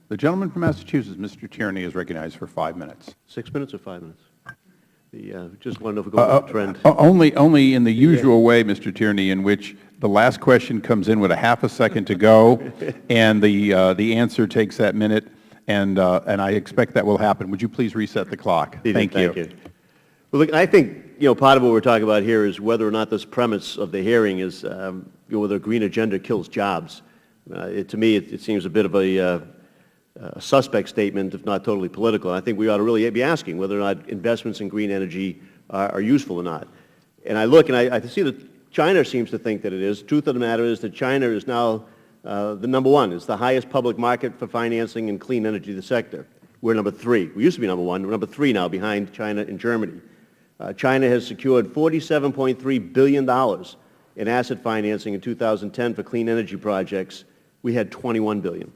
The gentleman from Massachusetts, Mr. Tierney, is recognized for 5 minutes. 6 minutes or 5 minutes? Just want to know if we're going with the trend. Only in the usual way, Mr. Tierney, in which the last question comes in with a half a second to go, and the answer takes that minute, and I expect that will happen. Would you please reset the clock? Thank you. Well, look, I think part of what we're talking about here is whether or not this premise of the hearing is whether a green agenda kills jobs. To me, it seems a bit of a suspect statement, if not totally political. I think we ought to really be asking whether or not investments in green energy are useful or not. And I look and I see that China seems to think that it is. The truth of the matter is that China is now the number one. It's the highest public market for financing in clean energy sector. We're number 3. We used to be number 1. We're number 3 now, behind China and Germany. China has secured $47.3 billion in asset financing in 2010 for clean energy projects. We had $21 billion.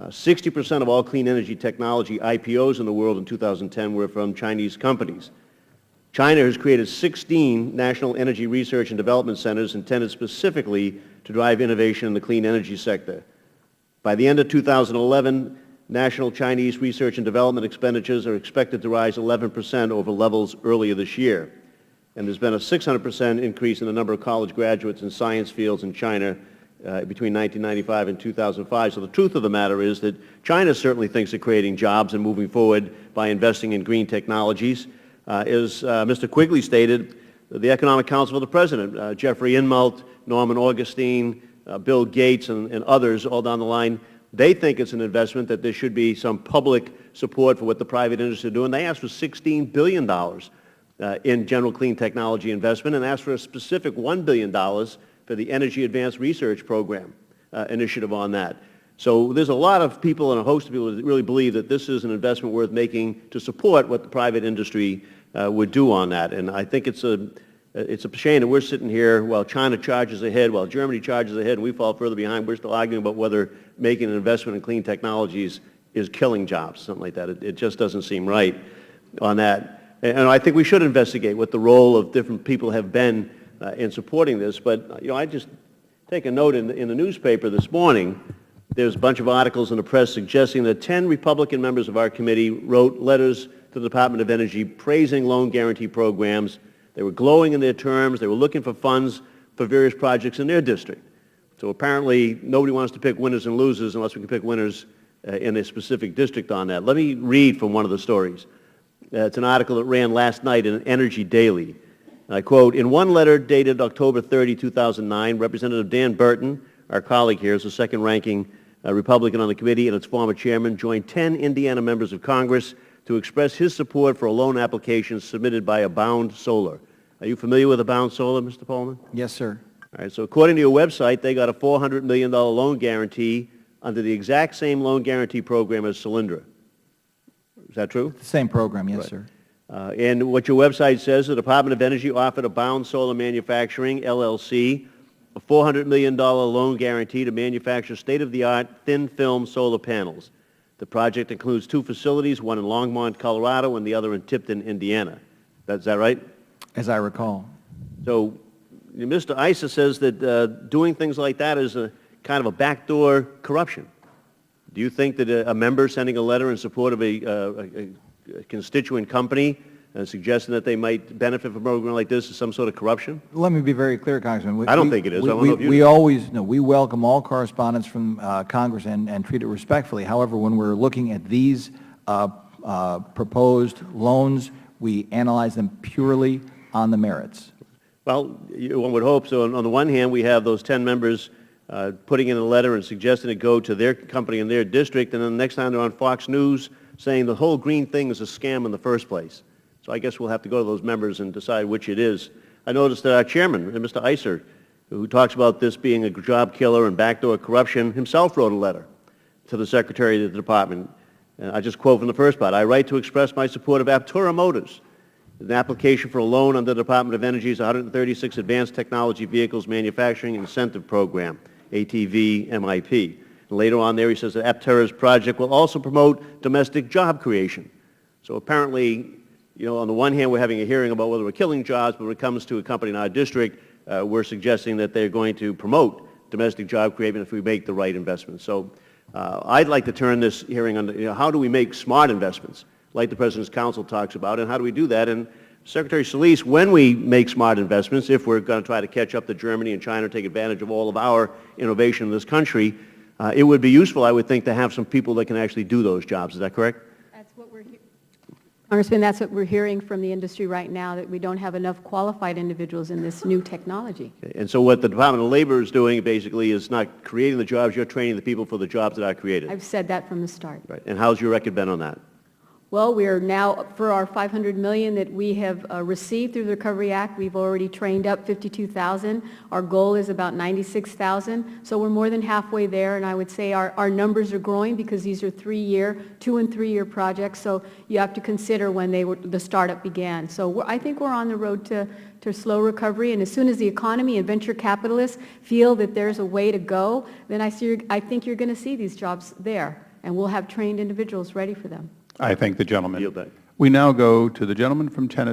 60% of all clean energy technology IPOs in the world in 2010 were from Chinese companies. China has created 16 national energy research and development centers intended specifically to drive innovation in the clean energy sector. By the end of 2011, national Chinese research and development expenditures are expected to rise 11% over levels earlier this year. And there's been a 600% increase in the number of college graduates in science fields in China between 1995 and 2005. So the truth of the matter is that China certainly thinks of creating jobs and moving forward by investing in green technologies. As Mr. Quigley stated, the Economic Council of the President, Jeffrey Immelt, Norman Augustine, Bill Gates, and others all down the line, they think it's an investment, that there should be some public support for what the private industry is doing. They asked for $16 billion in general clean technology investment, and asked for a specific $1 billion for the Energy Advanced Research Program initiative on that. So there's a lot of people and a host of people that really believe that this is an investment worth making to support what the private industry would do on that. And I think it's a shame that we're sitting here while China charges ahead, while Germany charges ahead, and we fall further behind. We're still arguing about whether making an investment in clean technologies is killing jobs, something like that. It just doesn't seem right on that. And I think we should investigate what the role of different people have been in supporting this. But I just take a note in the newspaper this morning. There's a bunch of articles in the press suggesting that 10 Republican members of our committee wrote letters to the Department of Energy praising loan guarantee programs. They were glowing in their terms. They were looking for funds for various projects in their district. So apparently nobody wants to pick winners and losers unless we can pick winners in a specific district on that. Let me read from one of the stories. It's an article that ran last night in Energy Daily. I quote, "In one letter dated October 30, 2009, Representative Dan Burton, our colleague here, is the second-ranking Republican on the committee, and its former chairman, joined 10 Indiana members of Congress to express his support for a loan application submitted by Abound Solar." Are you familiar with Abound Solar, Mr. Pullman? Yes, sir. All right, so according to your website, they got a $400 million loan guarantee under the exact same loan guarantee program as Solyndra. Is that true? The same program, yes, right. Sir. And what your website says, the Department of Energy offered Abound Solar Manufacturing, LLC, a $400 million loan guarantee to manufacture state-of-the-art thin-film solar panels. The project includes 2 facilities, one in Longmont, Colorado, and the other in Tipton, Indiana. Is that right? As I recall. So Mr. Issa says that doing things like that is a kind of a backdoor corruption. Do you think that a member sending a letter in support of a constituent company suggesting that they might benefit from a program like this is some sort of corruption? Let me be very clear, Congressman. I don't think it is. We welcome all correspondence from Congress and treat it respectfully. However, when we're looking at these proposed loans, we analyze them purely on the merits. Well, one would hope so. On the one hand, we have those 10 members putting in a letter and suggesting it go to their company in their district, and then the next time they're on Fox News saying the whole green thing is a scam in the first place. So I guess we'll have to go to those members and decide which it is. I noticed that our chairman, Mr. Issa, who talks about this being a job killer and backdoor corruption, himself wrote a letter to the Secretary of the Department. And I just quote from the first part. "I write to express my support of Aptura Motors. An application for a loan under the Department of Energy's 136 Advanced Technology Vehicles Manufacturing Incentive Program, ATV MIP." And later on there he says that Aptura's project will also promote domestic job creation. So apparently, on the one hand we're having a hearing about whether we're killing jobs, but when it comes to a company in our district, we're suggesting that they're going to promote domestic job creation if we make the right investments. So I'd like to turn this hearing on to, how do we make smart investments, like the President's Council talks about, and how do we do that? And Secretary Solis, when we make smart investments, if we're going to try to catch up to Germany and China, take advantage of all of our innovation in this country, it would be useful, I would think, to have some people that can actually do those jobs. Is that correct? That's what we're Congressman, that's what we're hearing from the industry right now, that we don't have enough qualified individuals in this new technology. Okay. And so what the Department of Labor is doing basically is not creating the jobs, you're training the people for the jobs that are created. I've said that from the start. Right. And how's your record been on that? Well, we are now, for our $500 million that we have received through the Recovery Act, we've already trained up 52,000. Our goal is about 96,000. So we're more than halfway there, and I would say our numbers are growing because these are 2 and 3 year projects. So you have to consider when the startup began. So I think we're on the road to slow recovery, and as soon as the economy and venture capitalists feel that there's a way to go, then I think you're going to see these jobs there, and we'll have trained individuals ready for them. I thank the gentleman. Yield back. We now go to the gentleman from Tennessee.